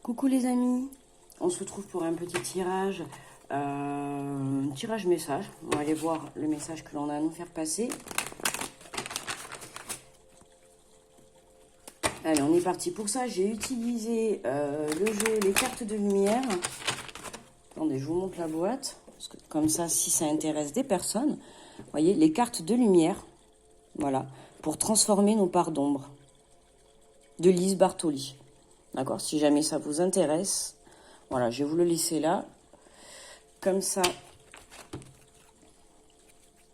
Coucou les amis, on se retrouve pour un petit tirage, tirage message. On va aller voir le message que l'on a à nous faire passer. Allez, on est parti pour ça. J'ai utilisé le jeu Les cartes de lumière. Attendez, je vous montre la boîte. Parce que comme ça, si ça intéresse des personnes, vous voyez, les cartes de lumière, voilà, pour transformer nos parts d'ombre, de Lise Bartoli. D'accord, si jamais ça vous intéresse, voilà, je vais vous le laisser là. Comme ça,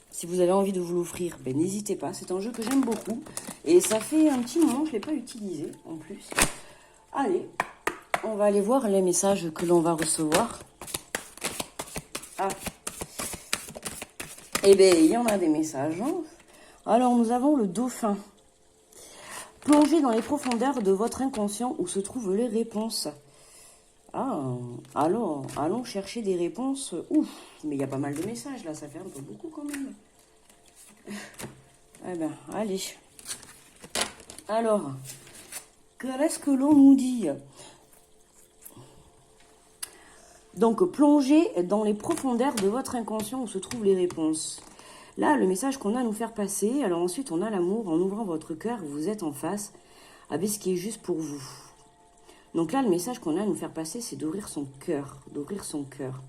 si vous avez envie de vous l'offrir, ben, n'hésitez pas. C'est un jeu que j'aime beaucoup. Et ça fait un petit moment que je ne l'ai pas utilisé en plus. Allez, on va aller voir les messages que l'on va recevoir. Ah, eh bien, il y en a des messages. Hein. Alors, nous avons le dauphin. Plongez dans les profondeurs de votre inconscient où se trouvent les réponses. Ah, alors, allons chercher des réponses. Ouf, mais il y a pas mal de messages là, ça fait un peu beaucoup quand même. Eh bien, allez. Alors, qu'est-ce que l'on nous dit? Donc, plongez dans les profondeurs de votre inconscient où se trouvent les réponses. Là, le message qu'on a à nous faire passer. Alors ensuite, on a l'amour. En ouvrant votre cœur, vous êtes en face avec ce qui est juste pour vous. Donc là, le message qu'on a à nous faire passer, c'est d'ouvrir son cœur. D'ouvrir son cœur.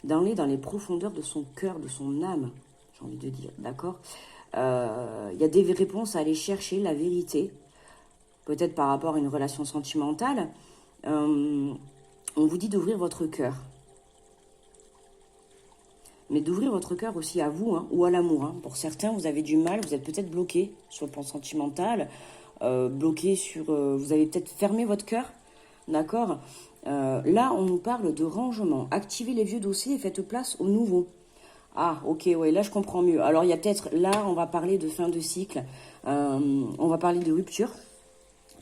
D'aller dans les profondeurs de son cœur, de son âme, j'ai envie de dire. D'accord? Il y a des réponses à aller chercher, la vérité. Peut-être par rapport à une relation sentimentale. On vous dit d'ouvrir votre cœur. Mais d'ouvrir votre cœur aussi à vous, hein, ou à l'amour. Hein. Pour certains, vous avez du mal, vous êtes peut-être bloqué sur le plan sentimental, bloqué sur... vous avez peut-être fermé votre cœur, d'accord. Là, on nous parle de rangement. Activez les vieux dossiers et faites place aux nouveaux. Ah, ok, ouais, là, je comprends mieux. Alors, il y a peut-être... Là, on va parler de fin de cycle. On va parler de rupture,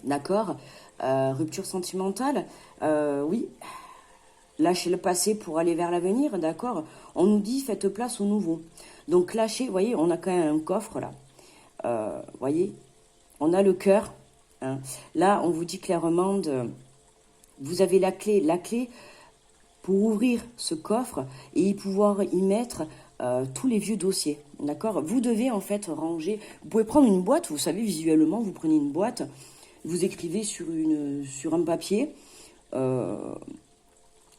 d'accord. Rupture sentimentale, oui. Lâchez le passé pour aller vers l'avenir, d'accord. On nous dit, faites place au nouveau. Donc, lâchez, vous voyez, on a quand même un coffre, là. Vous voyez, on a le cœur. Hein. Là, on vous dit clairement, vous avez la clé pour ouvrir ce coffre et y pouvoir y mettre tous les vieux dossiers, d'accord. Vous devez, en fait, ranger. Vous pouvez prendre une boîte, vous savez, visuellement, vous prenez une boîte, vous écrivez sur un papier...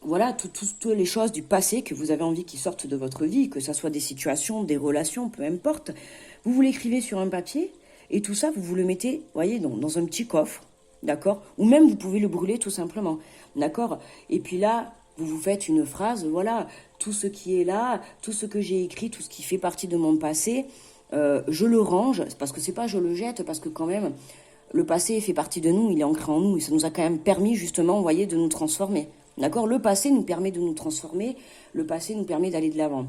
Voilà, toutes les choses du passé que vous avez envie qui sortent de votre vie, que ce soit des situations, des relations, peu importe. Vous l'écrivez sur un papier et tout ça, vous le mettez, voyez, dans un petit coffre, d'accord. Ou même, vous pouvez le brûler tout simplement, d'accord. Et puis là, vous vous faites une phrase, voilà, tout ce qui est là, tout ce que j'ai écrit, tout ce qui fait partie de mon passé, je le range, parce que c'est pas je le jette, parce que quand même, le passé fait partie de nous, il est ancré en nous, et ça nous a quand même permis, justement, vous voyez, de nous transformer. D'accord? Le passé nous permet de nous transformer, le passé nous permet d'aller de l'avant.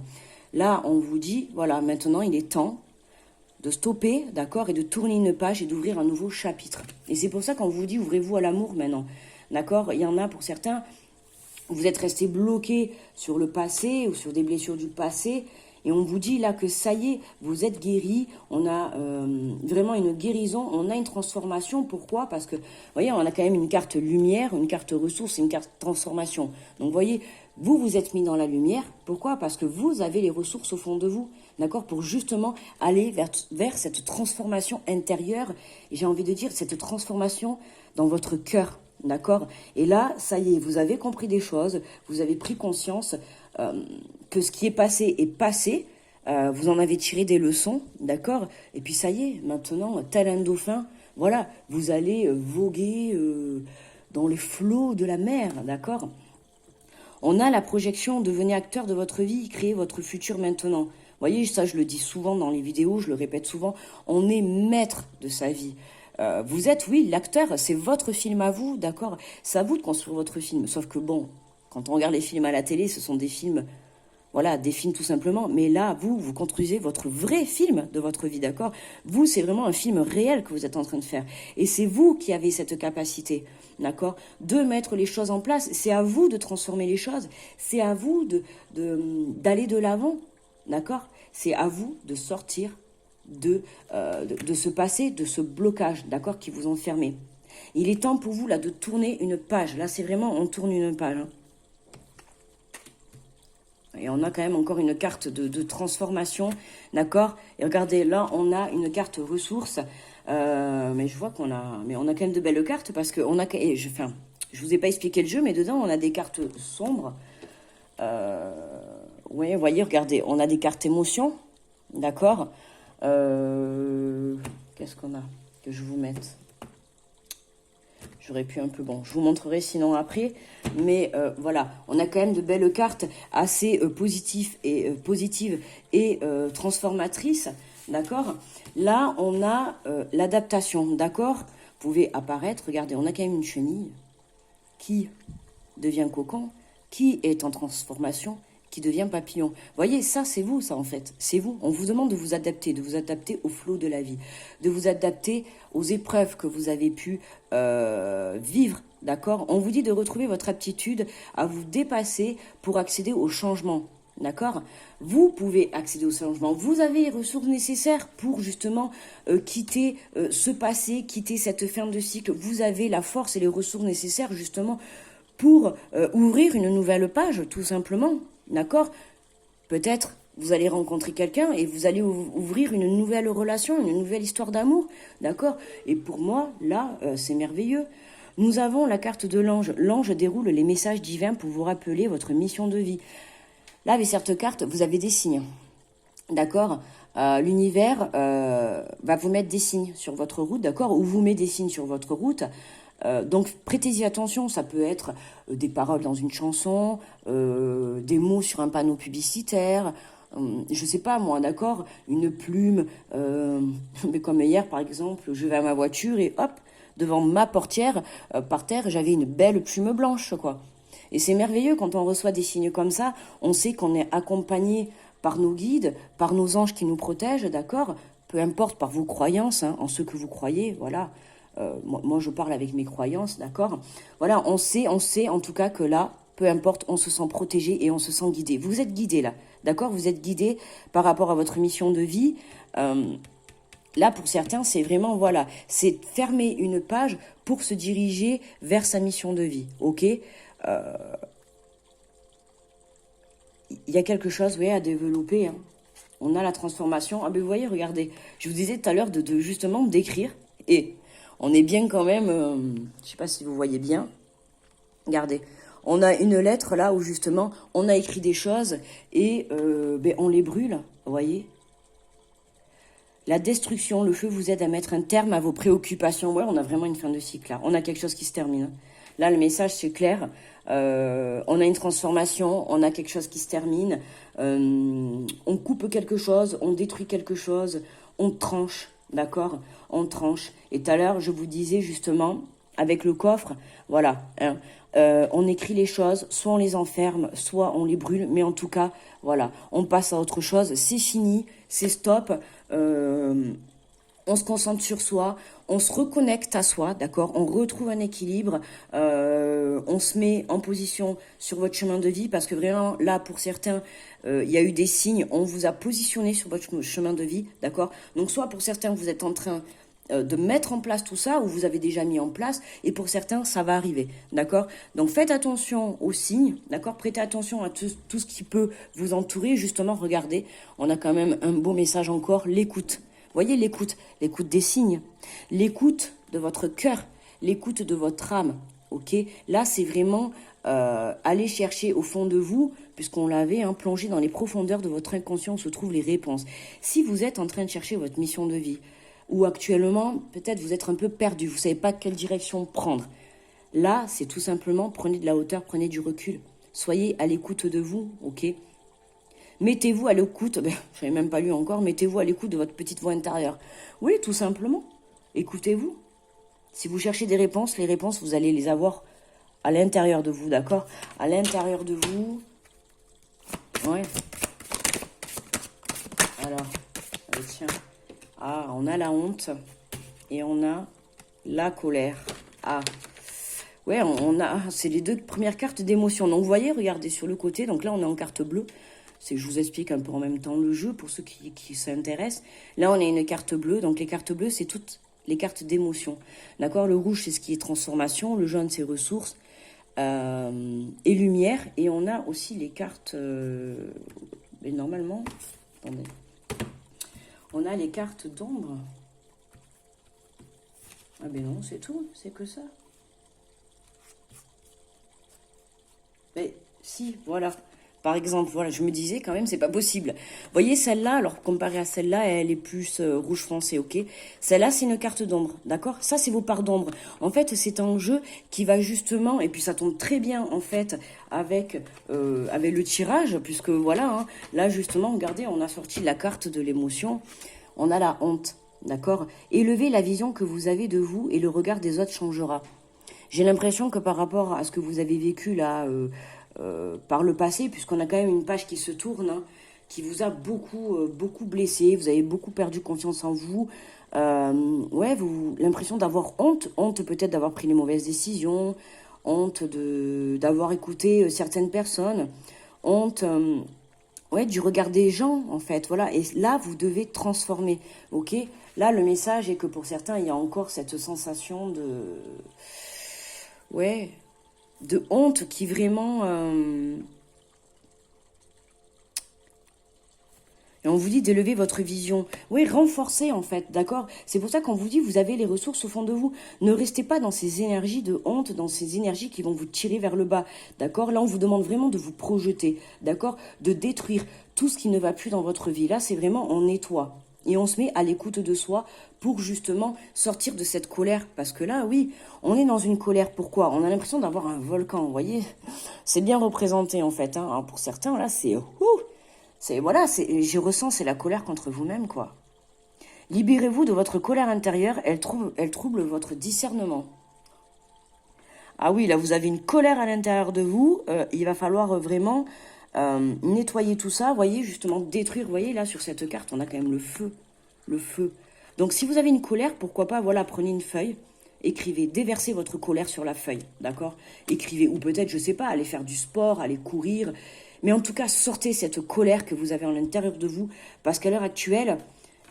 Là, on vous dit, voilà, maintenant, il est temps de stopper, d'accord, et de tourner une page et d'ouvrir un nouveau chapitre. Et c'est pour ça qu'on vous dit, ouvrez-vous à l'amour maintenant. D'accord? Il y en a pour certains, vous êtes restés bloqués sur le passé ou sur des blessures du passé, et on vous dit là que ça y est, vous êtes guéris, on a vraiment une guérison, on a une transformation. Pourquoi? Parce que, vous voyez, on a quand même une carte lumière, une carte ressource et une carte transformation. Donc, vous voyez, vous êtes mis dans la lumière. Pourquoi? Parce que vous avez les ressources au fond de vous, d'accord? Pour justement aller vers cette transformation intérieure, et j'ai envie de dire, cette transformation dans votre cœur. D'accord? Et là, ça y est, vous avez compris des choses, vous avez pris conscience que ce qui est passé, vous en avez tiré des leçons, d'accord? Et puis ça y est, maintenant, tel un dauphin, voilà, vous allez voguer dans les flots de la mer, d'accord? On a la projection, devenez acteur de votre vie, créez votre futur maintenant. Vous voyez, ça je le dis souvent dans les vidéos, je le répète souvent, on est maître de sa vie. Vous êtes, oui, l'acteur, c'est votre film à vous, d'accord? C'est à vous de construire votre film. Sauf que bon, quand on regarde les films à la télé, ce sont des films, voilà, des films tout simplement. Mais là, vous construisez votre vrai film de votre vie, d'accord? Vous, c'est vraiment un film réel que vous êtes en train de faire. Et c'est vous qui avez cette capacité, d'accord? De mettre les choses en place. C'est à vous de transformer les choses. C'est à vous d'aller de l'avant, d'accord? C'est à vous de sortir de ce passé, de ce blocage, d'accord, qui vous enfermait. Il est temps pour vous, là, de tourner une page. Là, c'est vraiment, on tourne une page. Hein. Et on a quand même encore une carte de transformation, d'accord? Et regardez, là, on a une carte ressources. Mais je vois qu'on a... Mais on a quand même de belles cartes parce que on a... Enfin, je vous ai pas expliqué le jeu, mais dedans, on a des cartes sombres. Oui, vous voyez, regardez, on a des cartes émotions, d'accord? Qu'est-ce qu'on a? Que je vous mette. J'aurais pu un peu, bon, je vous montrerai sinon après, mais voilà, on a quand même de belles cartes assez positives et transformatrices, d'accord? Là, on a l'adaptation, d'accord? Vous pouvez apparaître, regardez, on a quand même une chenille qui devient cocon, qui est en transformation, qui devient papillon. Vous voyez, ça, c'est vous, ça, en fait. C'est vous. On vous demande de vous adapter au flot de la vie, de vous adapter aux épreuves que vous avez pu vivre, d'accord? On vous dit de retrouver votre aptitude à vous dépasser pour accéder au changement, d'accord? Vous pouvez accéder au changement. Vous avez les ressources nécessaires pour, justement, quitter ce passé, quitter cette fin de cycle. Vous avez la force et les ressources nécessaires, justement, pour ouvrir une nouvelle page, tout simplement. D'accord? Peut-être vous allez rencontrer quelqu'un et vous allez ouvrir une nouvelle relation, une nouvelle histoire d'amour. D'accord? Et pour moi, là, c'est merveilleux. Nous avons la carte de l'ange. L'ange déroule les messages divins pour vous rappeler votre mission de vie. Là, avec cette carte, vous avez des signes. D'accord? L'univers va vous mettre des signes sur votre route, d'accord? Ou vous met des signes sur votre route. Donc prêtez-y attention, ça peut être des paroles dans une chanson, des mots sur un panneau publicitaire, je sais pas moi, d'accord, une plume, mais comme hier par exemple, je vais à ma voiture et hop, devant ma portière, par terre, j'avais une belle plume blanche, quoi. Et c'est merveilleux quand on reçoit des signes comme ça, on sait qu'on est accompagné par nos guides, par nos anges qui nous protègent, d'accord, peu importe par vos croyances, hein, en ce que vous croyez, voilà. Moi, je parle avec mes croyances, d'accord? Voilà, on sait en tout cas que là, peu importe, on se sent protégé et on se sent guidé. Vous êtes guidé là, d'accord? Vous êtes guidé par rapport à votre mission de vie. Là, pour certains, c'est vraiment, voilà, c'est fermer une page pour se diriger vers sa mission de vie, ok? Il y a quelque chose, oui, à développer, hein. On a la transformation. Ah ben vous voyez, regardez, je vous disais tout à l'heure de justement d'écrire et... On est bien quand même, je ne sais pas si vous voyez bien, regardez, on a une lettre là où justement on a écrit des choses et on les brûle, vous voyez. La destruction, le feu vous aide à mettre un terme à vos préoccupations. Ouais, on a vraiment une fin de cycle là, on a quelque chose qui se termine. Là, le message c'est clair, on a une transformation, on a quelque chose qui se termine, on coupe quelque chose, on détruit quelque chose, on tranche. D'accord? On tranche. Et tout à l'heure, je vous disais justement, avec le coffre, voilà, hein, on écrit les choses, soit on les enferme, soit on les brûle, mais en tout cas, voilà, on passe à autre chose, c'est fini, c'est stop, on se concentre sur soi, on se reconnecte à soi, d'accord? On retrouve un équilibre, on se met en position sur votre chemin de vie parce que vraiment, là, pour certains, il y a eu des signes, on vous a positionné sur votre chemin de vie, d'accord? Donc, soit pour certains, vous êtes en train de mettre en place tout ça ou vous avez déjà mis en place et pour certains, ça va arriver, d'accord? Donc, faites attention aux signes, d'accord? Prêtez attention à tout ce qui peut vous entourer. Justement, regardez, on a quand même un beau message encore, l'écoute. Voyez l'écoute des signes, l'écoute de votre cœur, l'écoute de votre âme, ok? Là, c'est vraiment aller chercher au fond de vous, puisqu'on l'avait plongé dans les profondeurs de votre inconscient où se trouvent les réponses. Si vous êtes en train de chercher votre mission de vie, ou actuellement, peut-être vous êtes un peu perdu, vous ne savez pas quelle direction prendre, là, c'est tout simplement, prenez de la hauteur, prenez du recul, soyez à l'écoute de vous, ok? Mettez-vous à l'écoute, je n'avais même pas lu encore, mettez-vous à l'écoute de votre petite voix intérieure. Oui, tout simplement, écoutez-vous. Si vous cherchez des réponses, les réponses, vous allez les avoir à l'intérieur de vous, d'accord? À l'intérieur de vous. Ouais. Alors, tiens. Ah, on a la honte et on a la colère. Ah. Ouais, on a, c'est les deux premières cartes d'émotion. Donc, vous voyez, regardez sur le côté. Donc là, on est en carte bleue. Je vous explique un peu en même temps le jeu pour ceux qui s'intéressent. Là, on a une carte bleue. Donc, les cartes bleues, c'est toutes les cartes d'émotion. D'accord? Le rouge, c'est ce qui est transformation. Le jaune, c'est ressources et lumière. Et on a aussi les cartes... mais normalement... Attendez. On a les cartes d'ombre. Ah ben non, c'est tout. C'est que ça. Mais si, voilà. Par exemple, voilà, je me disais quand même, c'est pas possible. Vous voyez, celle-là, alors comparée à celle-là, elle est plus rouge foncé, ok? Celle-là, c'est une carte d'ombre, d'accord? Ça, c'est vos parts d'ombre. En fait, c'est un jeu qui va justement, et puis ça tombe très bien, en fait, avec le tirage, puisque voilà, hein, là, justement, regardez, on a sorti la carte de l'émotion. On a la honte, d'accord? Élevez la vision que vous avez de vous et le regard des autres changera. J'ai l'impression que par rapport à ce que vous avez vécu là par le passé, puisqu'on a quand même une page qui se tourne, hein, qui vous a beaucoup blessé, vous avez beaucoup perdu confiance en vous. Ouais, l'impression d'avoir honte peut-être d'avoir pris les mauvaises décisions, honte d'avoir écouté certaines personnes, honte ouais, du regard des gens, en fait. Voilà. Et là, vous devez transformer, ok? Là, le message est que pour certains, il y a encore cette sensation ouais, de honte qui vraiment... Et on vous dit d'élever votre vision. Oui, renforcer en fait, d'accord? C'est pour ça qu'on vous dit, vous avez les ressources au fond de vous. Ne restez pas dans ces énergies de honte, dans ces énergies qui vont vous tirer vers le bas, d'accord? Là, on vous demande vraiment de vous projeter, d'accord? De détruire tout ce qui ne va plus dans votre vie. Là, c'est vraiment, on nettoie. Et on se met à l'écoute de soi pour justement sortir de cette colère. Parce que là, oui, on est dans une colère. Pourquoi? On a l'impression d'avoir un volcan, vous voyez? C'est bien représenté en fait. Hein. Alors, pour certains, là, c'est... voilà, je ressens, c'est la colère contre vous-même, quoi. Libérez-vous de votre colère intérieure, elle trouble votre discernement. Ah oui, là, vous avez une colère à l'intérieur de vous, il va falloir vraiment nettoyer tout ça, vous voyez, justement, détruire, vous voyez, là, sur cette carte, on a quand même le feu, le feu. Donc, si vous avez une colère, pourquoi pas, voilà, prenez une feuille, écrivez, déversez votre colère sur la feuille, d'accord? Écrivez, ou peut-être, je sais pas, allez faire du sport, allez courir... Mais en tout cas, sortez cette colère que vous avez à l'intérieur de vous. Parce qu'à l'heure actuelle,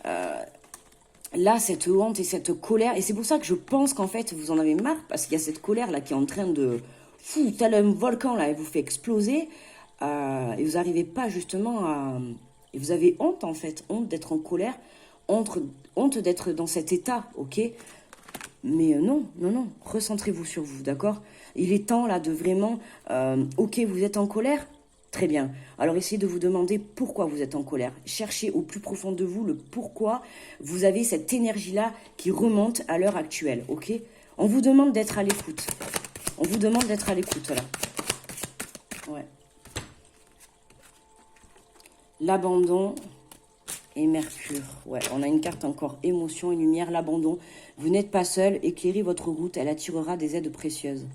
là, cette honte et cette colère... Et c'est pour ça que je pense qu'en fait, vous en avez marre. Parce qu'il y a cette colère-là qui est en train de... Fou, tel un volcan, là, elle vous fait exploser. Et vous n'arrivez pas justement à... Et vous avez honte, en fait. Honte d'être en colère. Honte d'être dans cet état, ok? Mais non. Recentrez-vous sur vous, d'accord? Il est temps, là, de vraiment... ok, vous êtes en colère. Très bien. Alors, essayez de vous demander pourquoi vous êtes en colère. Cherchez au plus profond de vous le pourquoi vous avez cette énergie-là qui remonte à l'heure actuelle, ok? On vous demande d'être à l'écoute. On vous demande d'être à l'écoute, là. Ouais. L'abandon et Mercure. Ouais, on a une carte encore émotion et lumière, l'abandon. Vous n'êtes pas seul, éclairez votre route, elle attirera des aides précieuses.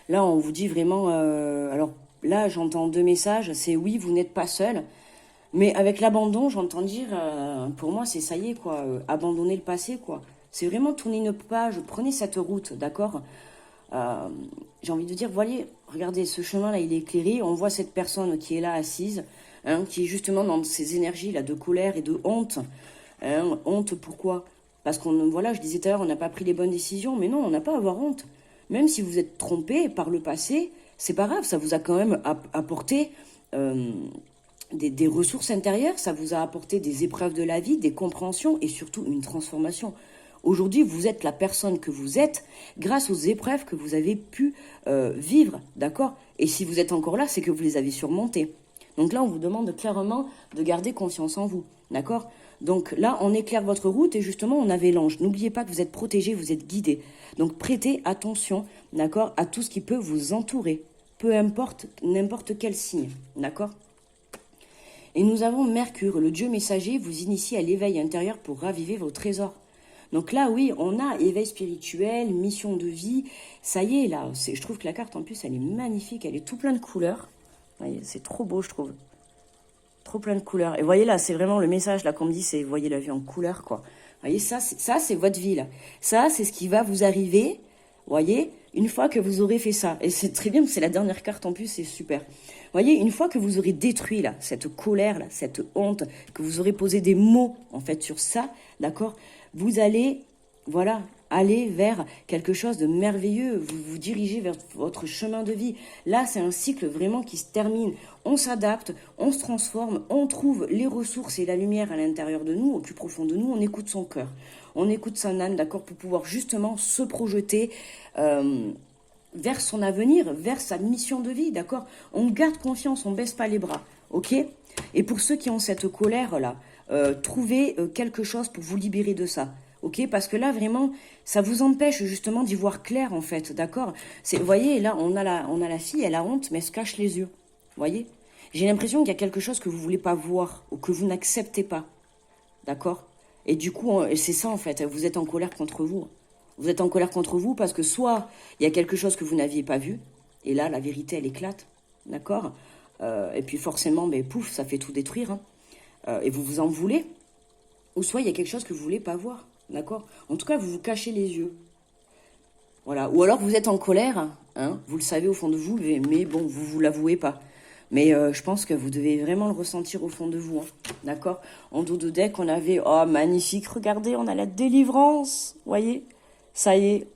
Là, on vous dit vraiment... alors, là, j'entends deux messages. C'est oui, vous n'êtes pas seul. Mais avec l'abandon, j'entends dire, pour moi, c'est ça y est, quoi. Abandonner le passé, quoi. C'est vraiment tourner une page. Prenez cette route, d'accord? J'ai envie de dire, voyez, regardez, ce chemin-là, il est éclairé. On voit cette personne qui est là, assise, hein, qui est justement dans ces énergies-là de colère et de honte. Hein, honte, pourquoi? Parce qu'on, voilà, je disais tout à l'heure, on n'a pas pris les bonnes décisions. Mais non, on n'a pas à avoir honte. Même si vous êtes trompé par le passé... C'est pas grave, ça vous a quand même apporté des ressources intérieures, ça vous a apporté des épreuves de la vie, des compréhensions et surtout une transformation. Aujourd'hui, vous êtes la personne que vous êtes grâce aux épreuves que vous avez pu vivre, d'accord? Et si vous êtes encore là, c'est que vous les avez surmontées. Donc là, on vous demande clairement de garder confiance en vous, d'accord? Donc là, on éclaire votre route et justement, on avait l'ange. N'oubliez pas que vous êtes protégé, vous êtes guidé. Donc prêtez attention, d'accord, à tout ce qui peut vous entourer. Peu importe, n'importe quel signe, d'accord? Et nous avons Mercure, le dieu messager, vous initie à l'éveil intérieur pour raviver vos trésors. Donc là, oui, on a éveil spirituel, mission de vie. Ça y est, là, je trouve que la carte, en plus, elle est magnifique. Elle est tout plein de couleurs. C'est trop beau, je trouve. Trop plein de couleurs. Et voyez là, c'est vraiment le message là qu'on me dit, c'est voyez la vie en couleur, quoi. Voyez, ça, c'est votre vie, là. Ça, c'est ce qui va vous arriver, voyez, une fois que vous aurez fait ça. Et c'est très bien, c'est la dernière carte en plus, c'est super. Voyez, une fois que vous aurez détruit, là, cette colère, là, cette honte, que vous aurez posé des mots, en fait, sur ça, d'accord, vous allez Voilà, allez vers quelque chose de merveilleux, vous vous dirigez vers votre chemin de vie. Là, c'est un cycle vraiment qui se termine. On s'adapte, on se transforme, on trouve les ressources et la lumière à l'intérieur de nous, au plus profond de nous, on écoute son cœur. On écoute son âme, d'accord, pour pouvoir justement se projeter vers son avenir, vers sa mission de vie, d'accord. On garde confiance, on baisse pas les bras, ok. Et pour ceux qui ont cette colère-là, trouvez quelque chose pour vous libérer de ça. Ok, parce que là vraiment, ça vous empêche justement d'y voir clair en fait, d'accord. Vous voyez, là on a la fille, elle a honte, mais elle se cache les yeux. Vous voyez, j'ai l'impression qu'il y a quelque chose que vous voulez pas voir ou que vous n'acceptez pas, d'accord. Et du coup, c'est ça en fait. Vous êtes en colère contre vous. Vous êtes en colère contre vous parce que soit il y a quelque chose que vous n'aviez pas vu, et là la vérité elle éclate, d'accord. Et puis forcément, mais pouf, ça fait tout détruire, hein. Et vous vous en voulez. Ou soit il y a quelque chose que vous voulez pas voir. D'accord. En tout cas, vous vous cachez les yeux. Voilà. Ou alors vous êtes en colère, hein, vous le savez au fond de vous, mais bon, vous l'avouez pas. Mais je pense que vous devez vraiment le ressentir au fond de vous. Hein. D'accord. En dos de deck, on avait... Oh, magnifique, regardez, on a la délivrance. Voyez. Ça y est.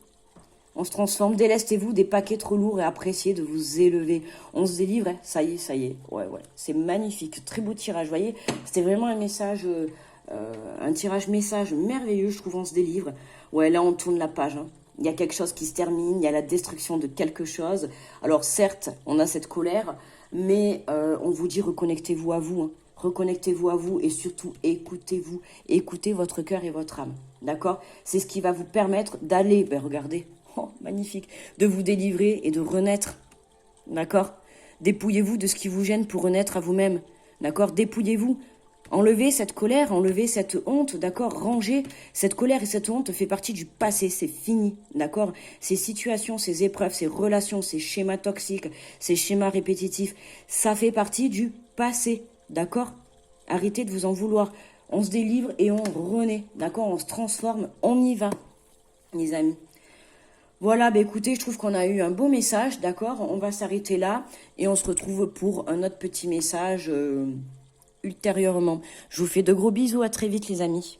On se transforme. Délestez-vous des paquets trop lourds et appréciez de vous élever. On se délivre. Hein. Ça y est, ça y est. Ouais, ouais. C'est magnifique. Très beau tirage. Voyez. C'était vraiment un message... un tirage message merveilleux, je trouve, on se délivre. Ouais, là, on tourne la page. Hein. Il y a quelque chose qui se termine, il y a la destruction de quelque chose. Alors, certes, on a cette colère, mais on vous dit reconnectez-vous à vous. Hein. Reconnectez-vous à vous et surtout écoutez-vous. Écoutez votre cœur et votre âme. D'accord. C'est ce qui va vous permettre d'aller, ben regardez, oh, magnifique, de vous délivrer et de renaître. D'accord. Dépouillez-vous de ce qui vous gêne pour renaître à vous-même. D'accord. Dépouillez-vous. Enlevez cette colère, enlevez cette honte, d'accord. Rangez cette colère et cette honte fait partie du passé, c'est fini, d'accord. Ces situations, ces épreuves, ces relations, ces schémas toxiques, ces schémas répétitifs, ça fait partie du passé, d'accord. Arrêtez de vous en vouloir. On se délivre et on renaît, d'accord. On se transforme, on y va, les amis. Voilà, bah écoutez, je trouve qu'on a eu un beau message, d'accord. On va s'arrêter là et on se retrouve pour un autre petit message ultérieurement. Je vous fais de gros bisous, à très vite les amis.